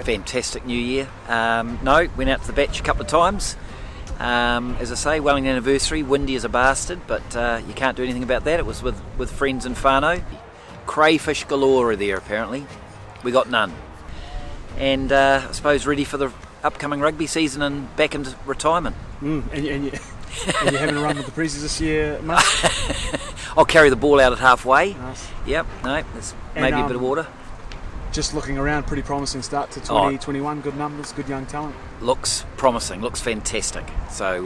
Fantastic New Year. No, went out to the beach a couple of times. As I say, wedding anniversary, windy as a bastard, but you can't do anything about that. It was with friends and whānau. Crayfish galore are there apparently. We got none. And I suppose ready for the upcoming rugby season and back into retirement. And you're having a run with the Precies this year, mate? I'll carry the ball out at halfway. Nice. Yep, no, there's maybe a bit of water. Just looking around, pretty promising start to 2021. Good numbers, good young talent. Looks promising, looks fantastic. So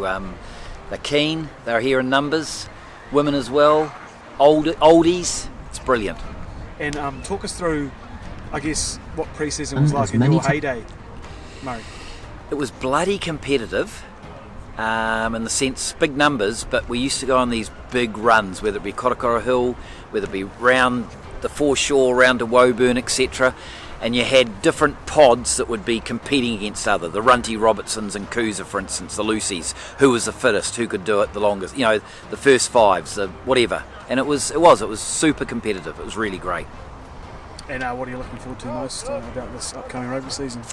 they're keen, they're here in numbers, women as well, oldies, it's brilliant. And talk us through, I guess, what pre-season was like in your heyday, Murray. It was bloody competitive, in the sense, big numbers, but we used to go on these big runs, whether it be Korokoro Hill, whether it be round the foreshore, round to Woburn, etc. And you had different pods that would be competing against other. The Runty Robertsons and Coosa, for instance, the Lucys. Who was the fittest? Who could do it the longest? You know, the first fives, the whatever. And it was super competitive. It was really great. And what are you looking forward to most about this upcoming rugby season?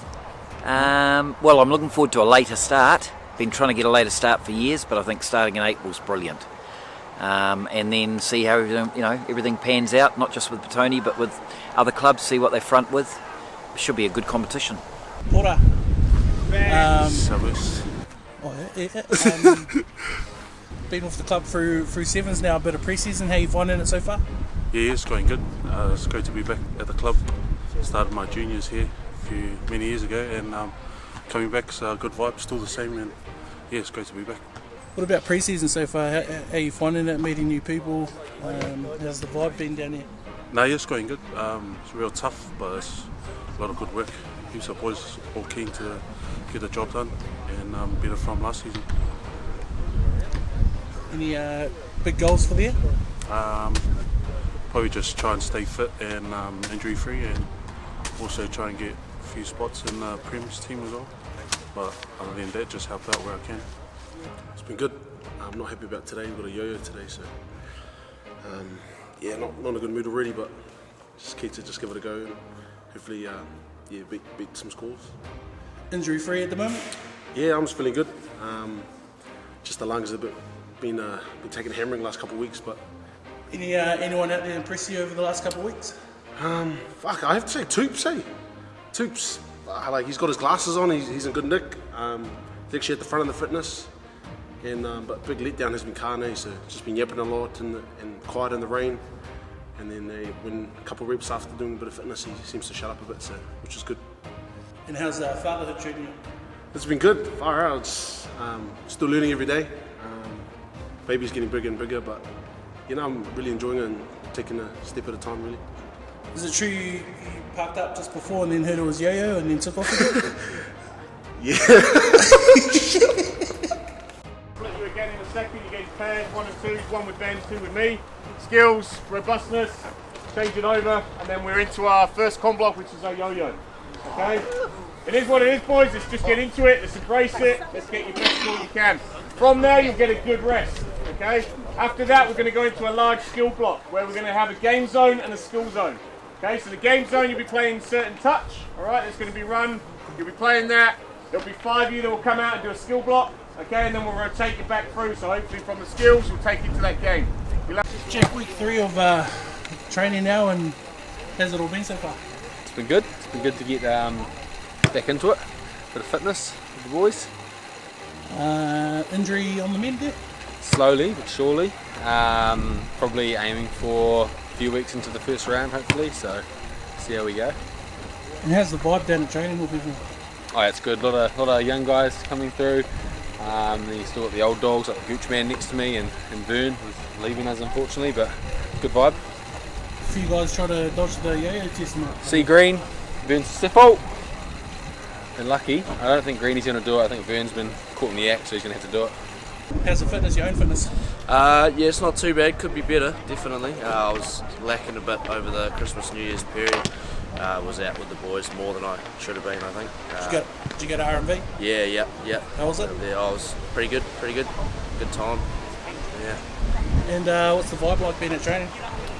Well, I'm looking forward to a later start. Been trying to get a later start for years, but I think starting in April is brilliant. And then see how everything pans out, not just with Petone, but with other clubs. See what they front with. It should be a good competition. Pora. Been with the club through sevens now, a bit of pre-season. How you finding it so far? Yeah, it's going good. It's great to be back at the club. Started my juniors here many years ago, and coming back's a good vibe, still the same, and yeah, it's great to be back. What about pre-season so far? How are you finding it, meeting new people? How's the vibe been down here? No, yeah, it's going good. It's real tough, but it's a lot of good work. Heaps of boys all keen to get the job done and better from last season. Any big goals for the year? Probably just try and stay fit and injury free, and also try and get a few spots in the Premier's team as well. But other than that, just help out where I can. It's been good. I'm not happy about today. We've got a yo-yo today, so not in a good mood already, but just keen to just give it a go and hopefully beat some scores. Injury free at the moment? Yeah, I'm just feeling good. Just the lungs have been taking a hammering the last couple of weeks, but anyone out there impress you over the last couple of weeks? I have to say Toops, Toops, he's got his glasses on, he's in good nick. He's actually at the front of the fitness. But big letdown has been Kane, so just been yapping a lot and quiet in the rain. And then they win a couple of reps after doing a bit of fitness, he seems to shut up a bit, so which is good. And how's fatherhood treating you? It's been good, far out. Still learning every day. Baby's getting bigger and bigger, but I'm really enjoying it and taking a step at a time, really. Is it true you parked up just before and then heard it was yo-yo and then took off again? Yeah. Split you again in a second. You get pairs, 1 and 2, 1 with Ben, 2 with me. Skills, robustness, change it over, and then we're into our first con block, which is our yo-yo. Okay? It is what it is, boys. Let's just get into it. Let's embrace it. Let's get your best score you can. From there, you'll get a good rest. Okay? After that, we're going to go into a large skill block where we're going to have a game zone and a skill zone. Okay? So the game zone, you'll be playing certain touch. All right? There's going to be run. You'll be playing that. There'll be 5 of you that will come out and do a skill block. Okay? And then we'll rotate you back through. So hopefully from the skills, you'll take you to that game. Check week 3 of training now, and how's it all been so far? It's been good. It's been good to get back into it. Bit of fitness with the boys. Injury on the mend there? Slowly but surely. Probably aiming for a few weeks into the first round, hopefully. So see how we go. And how's the vibe down at training with everyone? Oh, yeah, it's good. A lot of young guys coming through. Then you still got the old dogs like the Gooch Man next to me and Vern, who's leaving us unfortunately, but good vibe. A few guys try to dodge the yo-yo test now. Sea Green, Vern's Siffle. And lucky. I don't think Greeny's going to do it. I think Vern's been caught in the act, so he's going to have to do it. How's the fitness, your own fitness? Yeah, it's not too bad. Could be better, definitely. I was lacking a bit over the Christmas New Year's period. Was out with the boys more than I should have been, I think. Did you go to R&B? Yeah. How was it? Yeah, I was pretty good. Good time. Yeah. And what's the vibe like being at training?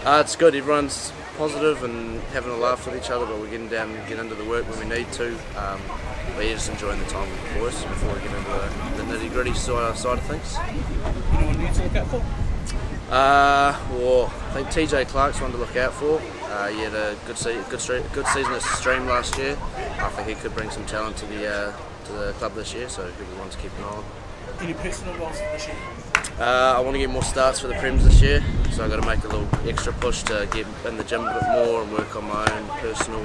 It's good. Everyone's positive and having a laugh with each other, but we're getting down and getting into the work when we need to. But yeah, just enjoying the time with the boys before we get into the nitty-gritty side of things. Anyone new to look out for? Well, I think TJ Clark's one to look out for. He had a good season at Stream last year. I think he could bring some talent to the club this year, so he'll be one to keep an eye on. Any personal goals for this year? I want to get more starts for the Prems this year, so I've got to make a little extra push to get in the gym a bit more and work on my own personal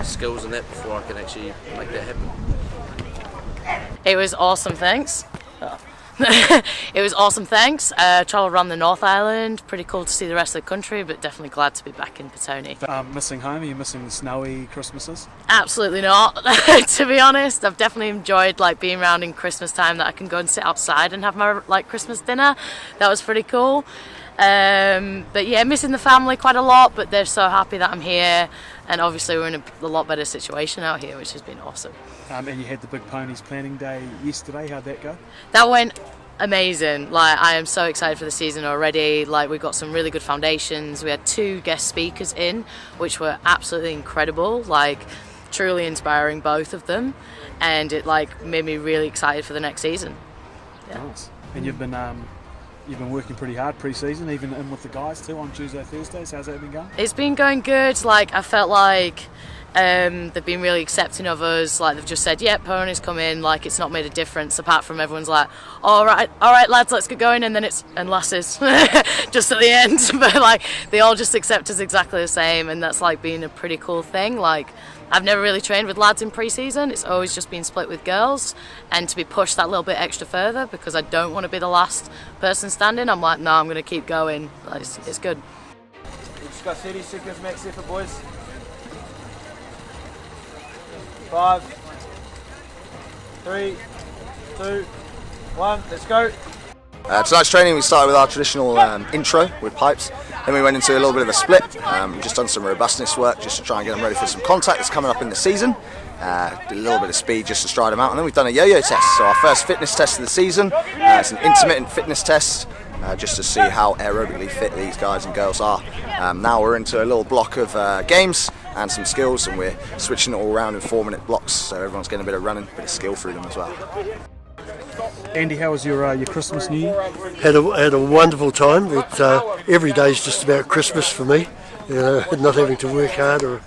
skills and that before I can actually make that happen. It was awesome, thanks. It was awesome, thanks. Travelled around the North Island, pretty cool to see the rest of the country, but definitely glad to be back in Petone. Missing home? Are you missing the snowy Christmases? Absolutely not, to be honest. I've definitely enjoyed being around in Christmas time, that I can go and sit outside and have my Christmas dinner. That was pretty cool. But yeah, missing the family quite a lot, but they're so happy that I'm here, and obviously we're in a lot better situation out here, which has been awesome. And you had the Big Ponies planning day yesterday. How'd that go? That went amazing. I am so excited for the season already. We've got some really good foundations. We had 2 guest speakers in, which were absolutely incredible. Truly inspiring, both of them, and it made me really excited for the next season. Yeah. Nice. And you've been working pretty hard pre-season, even in with the guys too on Tuesday, Thursdays. How's that been going? It's been going good. I felt like they've been really accepting of us. They've just said, yeah, ponies come in. It's not made a difference, apart from everyone's all right lads, let's get going, and then and lasses just at the end. But they all just accept us exactly the same, and that's been a pretty cool thing. I've never really trained with lads in pre-season. It's always just been split with girls, and to be pushed that little bit extra further because I don't want to be the last person standing, I'm no, I'm going to keep going. It's good. We've just got 30 seconds max effort, boys. 5, 3, 2, 1, let's go. Tonight's training we started with our traditional intro with pipes, then we went into a little bit of a split. We've just done some robustness work just to try and get them ready for some contact that's coming up in the season. Did a little bit of speed just to stride them out, and then we've done a yo-yo test, so our first fitness test of the season. It's an intermittent fitness test just to see how aerobically fit these guys and girls are. Now we're into a little block of games and some skills, and we're switching it all around in 4-minute blocks, so everyone's getting a bit of running, a bit of skill through them as well. Andy, how was your Christmas, New Year? Had a wonderful time. Every day is just about Christmas for me. Not having to work hard or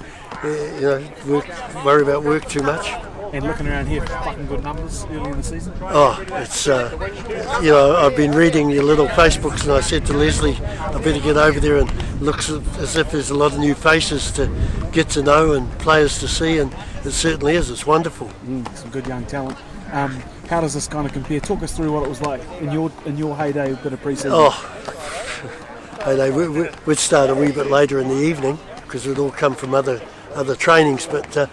worry about work too much. And looking around here, fucking good numbers early in the season. Oh, it's I've been reading your little Facebooks, and I said to Leslie, I better get over there, and looks as if there's a lot of new faces to get to know and players to see, and it certainly is. It's wonderful. Some good young talent. How does this kind of compare? Talk us through what it was like in your heyday, bit of pre-season. Heyday. We'd start a wee bit later in the evening because we'd all come from other trainings, but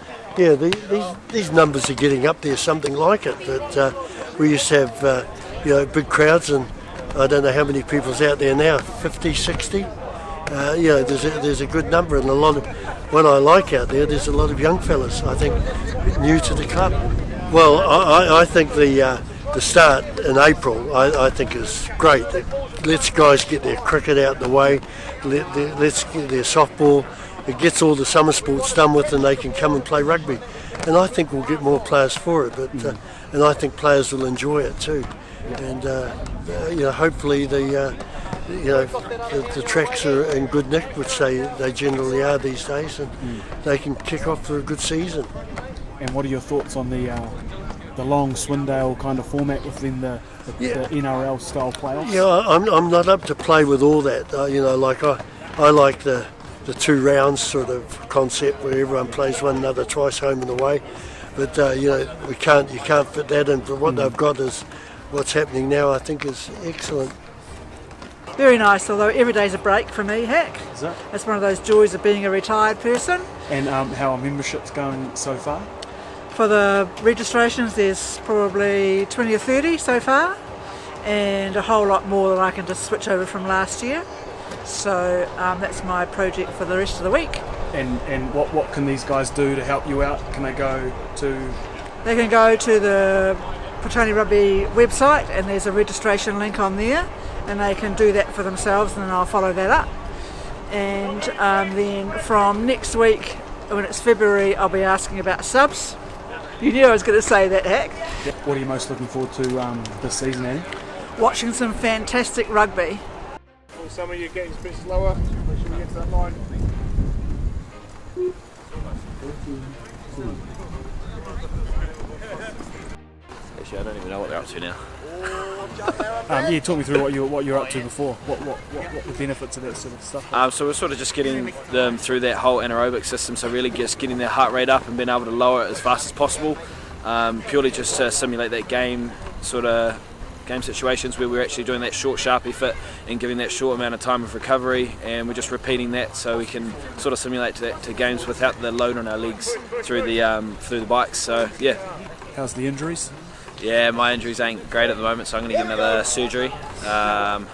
these numbers are getting up there, something like it. But we used to have big crowds, and I don't know how many people's out there now, 50, 60. There's a good number, and a lot of what I like out there's a lot of young fellas, I think, new to the club. Well, I think the start in April I think is great. Let's guys get their cricket out the way, let's get their softball. It gets all the summer sports done with, and they can come and play rugby. And I think we'll get more players for it, but and I think players will enjoy it too. And hopefully the tracks are in good nick, which they generally are these days, and they can kick off for a good season. And what are your thoughts on the long Swindale kind of format within the NRL style playoffs? Yeah, I'm not up to play with all that. I like the 2 rounds sort of concept where everyone plays one another twice home and away. But you can't fit that in. But what they've got is what's happening now. I think is excellent. Very nice, although every day's a break for me, heck. Is it? That's one of those joys of being a retired person. And how are memberships going so far? For the registrations, there's probably 20 or 30 so far, and a whole lot more that I can just switch over from last year. So that's my project for the rest of the week. And what can these guys do to help you out? Can they go to... They can go to the Petone Rugby website, and there's a registration link on there, and they can do that for themselves, and then I'll follow that up. and then from next week, when it's February, I'll be asking about subs. You knew I was going to say that, Hack. What are you most looking forward to this season, Annie? Watching some fantastic rugby. Some of you getting a bit slower. Make sure we get to that line. Actually, I don't even know what they're up to now. Yeah, talk me through what you were up to before. What the benefits of that sort of stuff? So we're sort of just getting them through that whole anaerobic system, so really just getting their heart rate up and being able to lower it as fast as possible, purely just to simulate that game situations where we're actually doing that short sharp effort and giving that short amount of time of recovery, and we're just repeating that so we can sort of simulate to games without the load on our legs through the bikes. So yeah. How's the injuries? Yeah, my injuries ain't great at the moment, so I'm going to get another surgery. So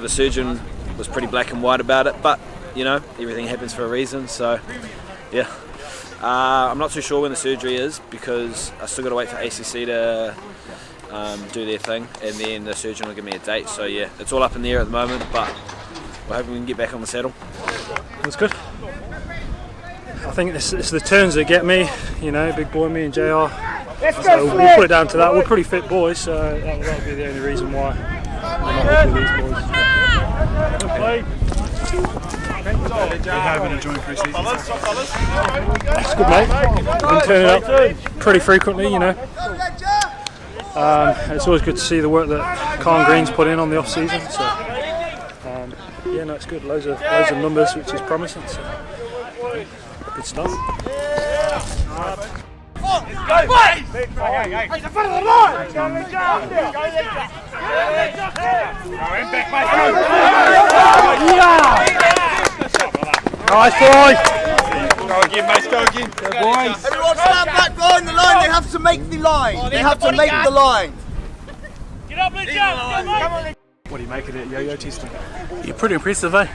the surgeon was pretty black and white about it, but you know, everything happens for a reason, so yeah. I'm not too sure when the surgery is because I still got to wait for ACC to do their thing, and then the surgeon will give me a date, so yeah, it's all up in the air at the moment, but we're hoping we can get back on the saddle. That's good. I think it's the turns that get me, you know, big boy, me and JR. So we'll put it down to that. We're pretty fit boys, so that'll be the only reason why we're not up with these boys. How have you been enjoying pre-season? It's good, mate. Been turning up pretty frequently, you know. It's always good to see the work that Colin Green's put in on the off season. So yeah, no, it's good. Loads of numbers, which is promising. So good stuff. Nice boy! Go again, mate, go again. Good boys. Everyone stand back behind the line, they have to make the line. They have to make the line. Get up, let's go! What do you make of that yo-yo testing? Yeah, pretty impressive, eh?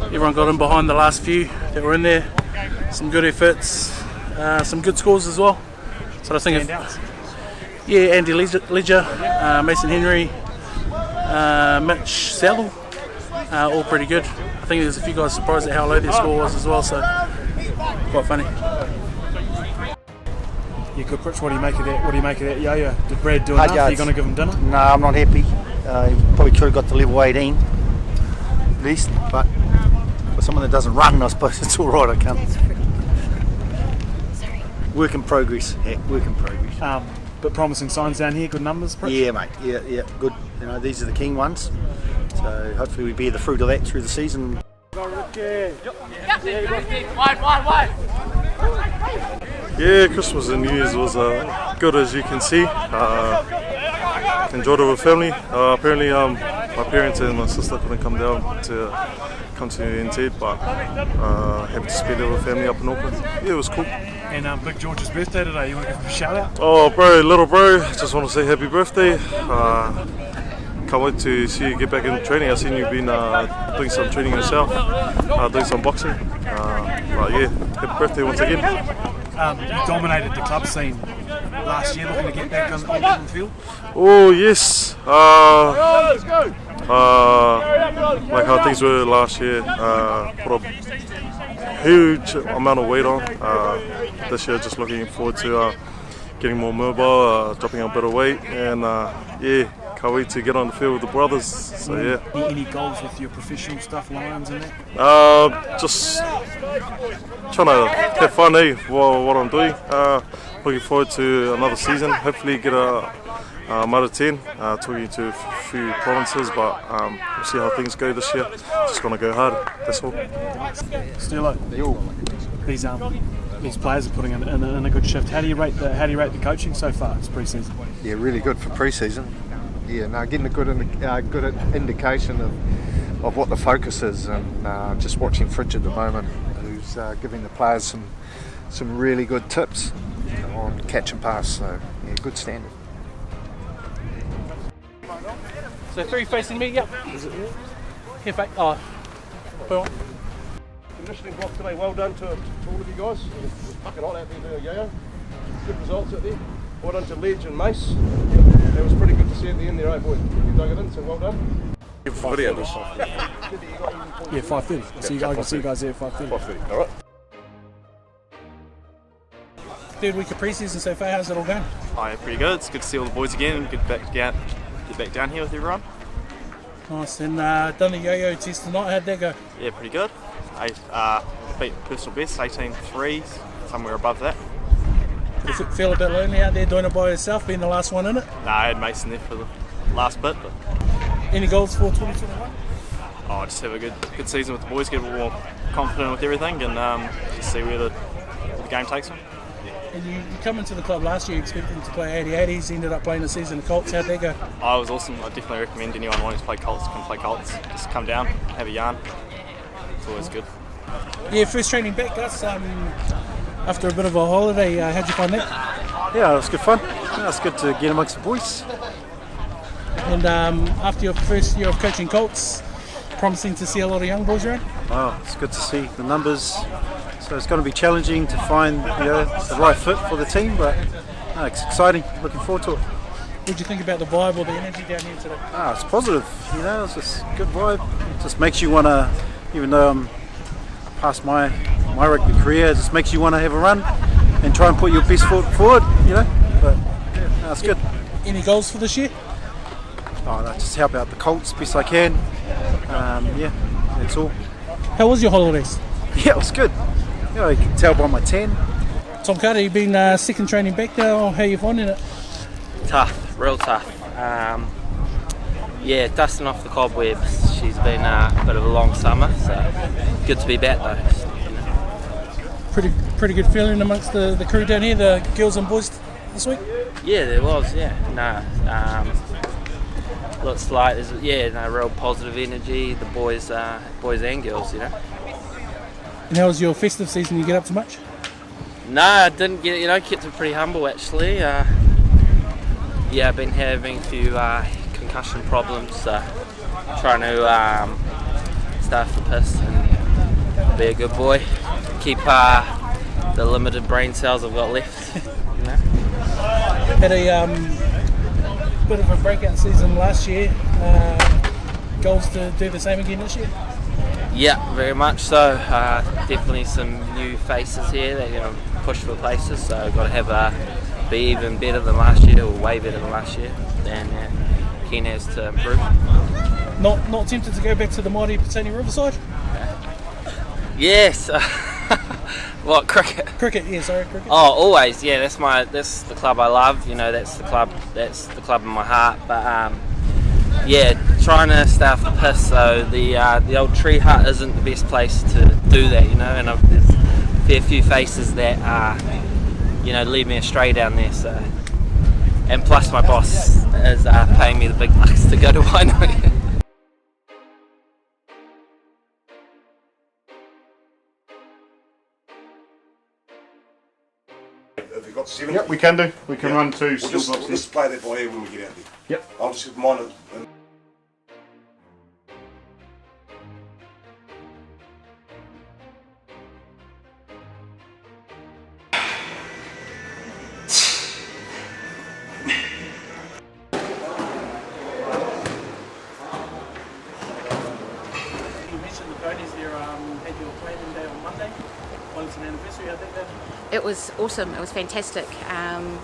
Everyone got in behind the last few that were in there. Some good efforts, some good scores as well. So I think Andy Ledger, Mason Henry, Mitch Sallel, all pretty good. I think there's a few guys surprised at how low their score was as well, so quite funny. Yeah, good, Pritch. What do you make of that? What do you make of that yo-yo? Did Brad do enough? Are you going to give him dinner? No, I'm not happy. He probably could have got to level 18 at least, but for someone that doesn't run, I suppose it's all right. I can't. Work in progress. Heck, work in progress. But promising signs down here. Good numbers, Pritch? Yeah, mate. Yeah, good. You know, these are the keen ones. So hopefully we bear the fruit of that through the season. Yeah, Christmas and New Year's was good, as you can see. Enjoyed it with family. Apparently my parents and my sister couldn't come down to NZ, but happy to spend it with family up in Auckland. Yeah, it was cool. And Big George's birthday today, you want to give him a shout out? Oh bro, little bro, just want to say happy birthday. Can't wait to see you get back in training. I've seen you've been doing some training yourself, doing some boxing. Yeah, happy birthday once again. You dominated the club scene last year, looking to get back on the field? Oh yes. Like how things were last year, put a huge amount of weight on. This year just looking forward to getting more mobile, dropping a bit of weight, and yeah, can't wait to get on the field with the brothers. So yeah. Any goals with your professional stuff, Lions and that? Just trying to have fun, what I'm doing. Looking forward to another season. Hopefully get a Mata 10, talking to a few provinces, but we'll see how things go this year. Just gonna go hard. That's all. Stilo, these players are putting in a good shift. How do you rate the coaching so far? It's pre-season. Yeah, really good for pre-season. Yeah, now getting a good indication of what the focus is, and just watching Fridge at the moment, who's giving the players some really good tips on catch and pass. So yeah, good standard. So 3 facing me, yep. Here, back. Oh, put on. Conditioning block today, well done to all of you guys. It's fucking hot out there doing a yo-yo. Good results out there. Well done to Ledge and Mace. It was pretty good to see at the end there, boys. You dug it in, so well done. Yeah, 5:30. I can see you guys there at 5:30. 5:30. All right. Third week of pre-season so far, how's it all going? Oh, yeah, pretty good. It's good to see all the boys again. Get back down here with everyone. Nice, and done a yo-yo test tonight, how'd that go? Yeah, pretty good. I beat personal best, 18.3, somewhere above that. Does it feel a bit lonely out there doing it by yourself, being the last one in it? Nah, I had Mason there for the last bit. But any goals for 2021? Oh, just have a good season with the boys, get a bit more confident with everything, and just see where the game takes them. And you come into the club last year expecting to play 80-80s, ended up playing the season of Colts. How'd that go? Oh, it was awesome. I definitely recommend anyone wanting to play Colts can play Colts. Just come down, have a yarn. It's always good. Yeah, first training back, Gus. After a bit of a holiday, how'd you find that? Yeah, it was good fun. Yeah, it's good to get amongst the boys. And after your first year of coaching Colts, promising to see a lot of young boys around? Oh, it's good to see the numbers. So it's going to be challenging to find the right fit for the team, but it's exciting. Looking forward to it. What did you think about the vibe or the energy down here today? It's positive. It's just good vibe. It just makes you want to, even though I'm past my rugby career, it just makes you want to have a run and try and put your best foot forward. But yeah, it's good. Any goals for this year? Just help out the Colts best I can. That's all. How was your holidays? Yeah, it was good. You can tell by my tan. Tom Carter, you've been second training back now. How are you finding it? Tough, real tough. Dusting off the cobwebs. She's been a bit of a long summer, so good to be back though. Pretty good feeling amongst the crew down here, the girls and boys this week? Yeah, there was, looks like there's real positive energy, the boys and girls, And how was your festive season? You get up to much? No, I didn't get, kept it pretty humble actually. I've been having a few concussion problems, so trying to stay off the piss and be a good boy. Keep the limited brain cells I've got left. Had a bit of a breakout season last year. Goals to do the same again this year? Yeah, very much so. Definitely some new faces here that push for places. So got to be even better than last year, or way better than last year. And keen has to improve. Not tempted to go back to the mighty Petone Riverside? Yes. What, cricket? Cricket, yeah, sorry, cricket. Oh, always, yeah. That's the club I love. That's the club in my heart. But trying to stay off the piss. So the old tree hut isn't the best place to do that, And there's a fair few faces that lead me astray down there. So, and plus my boss is paying me the big bucks to go to Wainui. Have you got 7? Yep, we can do. We can run 2 skill boxes. Let's play that by ear when we get out there. Yep. I'll just monitor. You mentioned the ponies there had your planning day on Monday. Wellington anniversary, how'd that go? It was awesome, it was fantastic.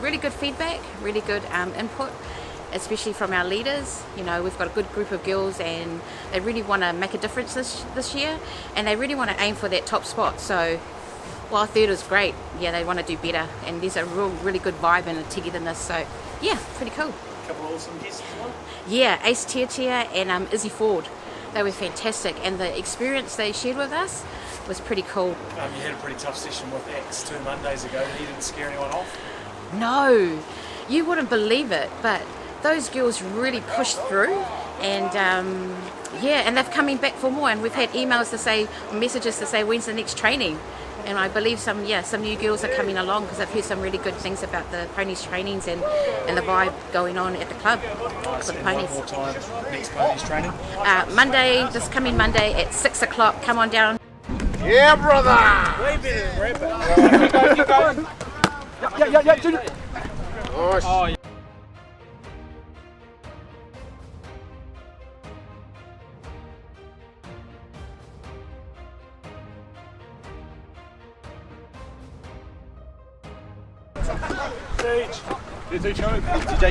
Really good feedback, really good input, especially from our leaders. We've got a good group of girls and they really want to make a difference this year, and they really want to aim for that top spot. So while third is great, they want to do better, and there's a really good vibe and a togetherness. So pretty cool. A couple of awesome guests as well? Yeah, Ace Tia and Izzy Ford. They were fantastic, and the experience they shared with us was pretty cool. You had a pretty tough session with X 2 Mondays ago. He didn't scare anyone off? No, you wouldn't believe it, but those girls really pushed through, and and they've coming back for more, and we've had messages to say when's the next training, and I believe some new girls are coming along because I've heard some really good things about the ponies trainings and the vibe going on at the club for the ponies. One more time, next ponies training? This coming Monday at 6 o'clock, come on down. Yeah, brother! Keep going. Yeah, Junior. Nice. 哦。Teach. Here's TJ. TJ.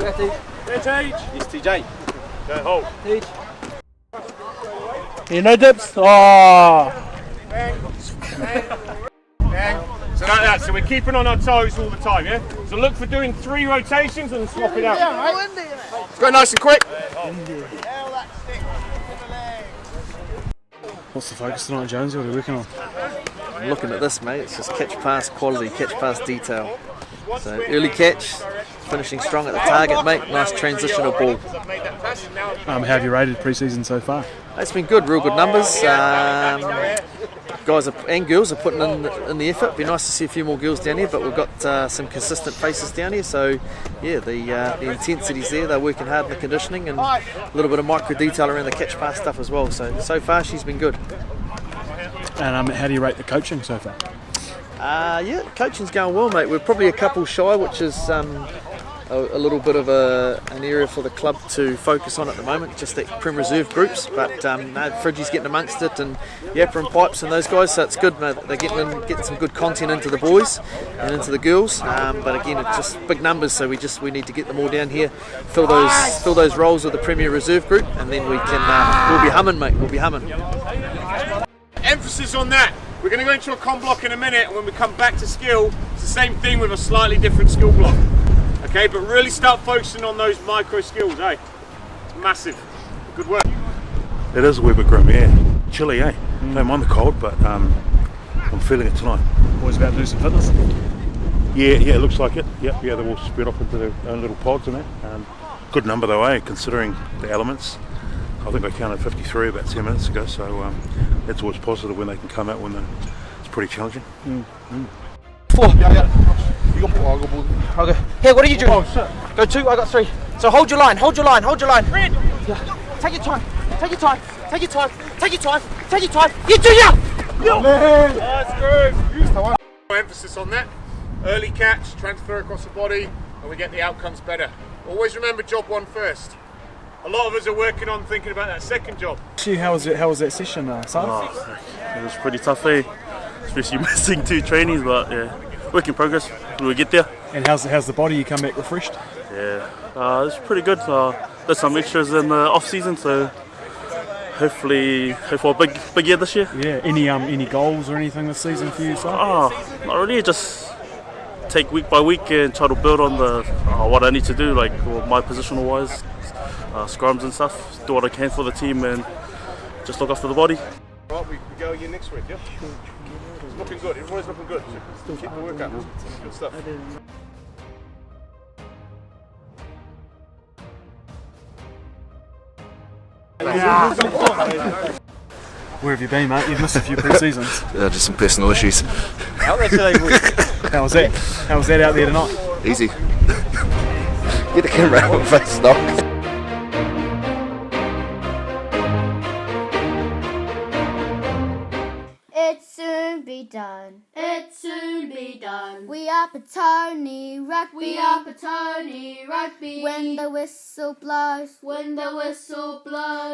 Yeah, Teach. There's Teach. Yes, TJ. Okay, hold. Teach. You know dips? Oh. So like that, so we're keeping on our toes all the time, yeah? So look for doing 3 rotations and swap it out. Let's go nice and quick. What's the focus tonight, Jonesy? What are you working on? Looking at this, mate, it's just catch pass quality, catch pass detail. So early catch, finishing strong at the target, mate. Nice transitional ball. How have you rated pre-season so far? It's been good, real good numbers. Guys and girls are putting in the effort. Be nice to see a few more girls down here, but we've got some consistent faces down here. So yeah, the intensity's there. They're working hard in the conditioning and a little bit of micro detail around the catch pass stuff as well. So far she's been good. And how do you rate the coaching so far? Yeah, coaching's going well, mate. We're probably a couple shy, which is a little bit of an area for the club to focus on at the moment, just that Prem Reserve groups. But no, Fridgie's getting amongst it, and Yapper and Pipes and those guys, so it's good. Mate. They're getting some good content into the boys and into the girls. But again, it's just big numbers, so we need to get them all down here, fill those roles with the Premier Reserve group, and then we'll be humming, mate. We'll be humming. Emphasis on that. We're going to go into a con block in a minute, and when we come back to skill, it's the same thing with a slightly different skill block. Okay, but really start focusing on those micro skills, eh? It's massive. Good work. It is a wee bit grim, yeah. Chilly, eh? Don't mind the cold, but I'm feeling it tonight. Boys about to do some fitness? Yeah, it looks like it. Yep, yeah, they've all spread off into their own little pods and that. Good number though, eh? Considering the elements. I think I counted 53 about 10 minutes ago, so that's always positive when they can come out when it's pretty challenging. 4. You got ball, I got ball. Okay. Here, what are you doing? Oh, shit. Go 2, I got 3. So hold your line. Red! Yeah. Take your time. You do ya! Yo! That's good. Emphasis on that. Early catch, transfer across the body, and we get the outcomes better. Always remember job 1 first. A lot of us are working on thinking about that second job. How was that session, Simon? It was pretty tough, eh? Especially missing 2 trainings, but yeah, work in progress. We'll get there. And how's the body? You come back refreshed? Yeah, it's pretty good. There's some extras in the off season, so hopefully a big year this year. Yeah. Any goals or anything this season for you, Simon? Not really. Just take week by week and try to build on the what I need to do, like my positional wise, scrums and stuff. Do what I can for the team and just look after the body. Right, we go again next week, yeah? It's looking good. Everyone's looking good. So keep the work up. Good stuff. Where have you been, mate? You've missed a few pre-seasons. Just some personal issues. How was that out there tonight? Easy. Get the camera out of my face, Knox. It soon be done. We are Petone Rugby. When the whistle blows.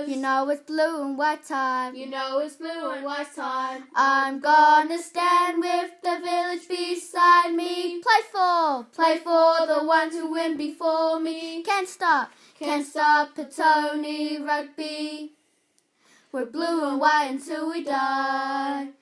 You know it's blue and white time. I'm gonna stand with the village beside me. Play for the ones who win before me. Can't stop Petone Rugby. We're blue and white until we die.